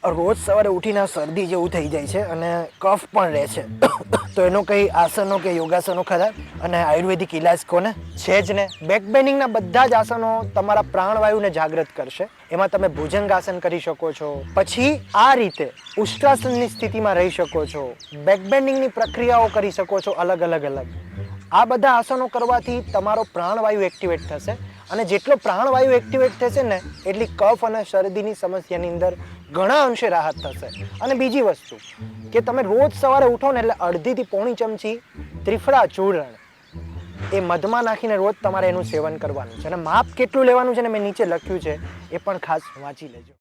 રોજ સવારે ઉઠીને શરદી જેવું થઈ જાય છે અને કફ પણ રહે છે તો એનો કંઈ આસનો કે યોગાસનો ખરા અને આયુર્વેદિક ઇલાજ કોને છે જ ને. બેક બેન્ડિંગના બધા જ આસનો તમારા પ્રાણવાયુને જાગૃત કરશે. એમાં તમે ભુજંગાસન કરી શકો છો, પછી આ રીતે ઉષ્ટ્રાસનની સ્થિતિમાં રહી શકો છો, બેક બેન્ડિંગની પ્રક્રિયાઓ કરી શકો છો અલગ અલગ. આ બધા આસનો કરવાથી તમારો પ્રાણવાયુ એક્ટિવેટ થશે અને જેટલો પ્રાણવાયુ એક્ટિવેટ થશે ને એટલી કફ અને શરદીની સમસ્યાની અંદર ઘણા અંશે રાહત થશે. અને બીજી વસ્તુ કે તમે રોજ સવારે ઉઠો ને એટલે અડધીથી પોણી ચમચી ત્રિફળા ચૂર્ણ એ મધમાં નાખીને રોજ તમારે એનું સેવન કરવાનું છે અને માપ કેટલું લેવાનું છે ને મેં નીચે લખ્યું છે, એ પણ ખાસ વાંચી લેજો.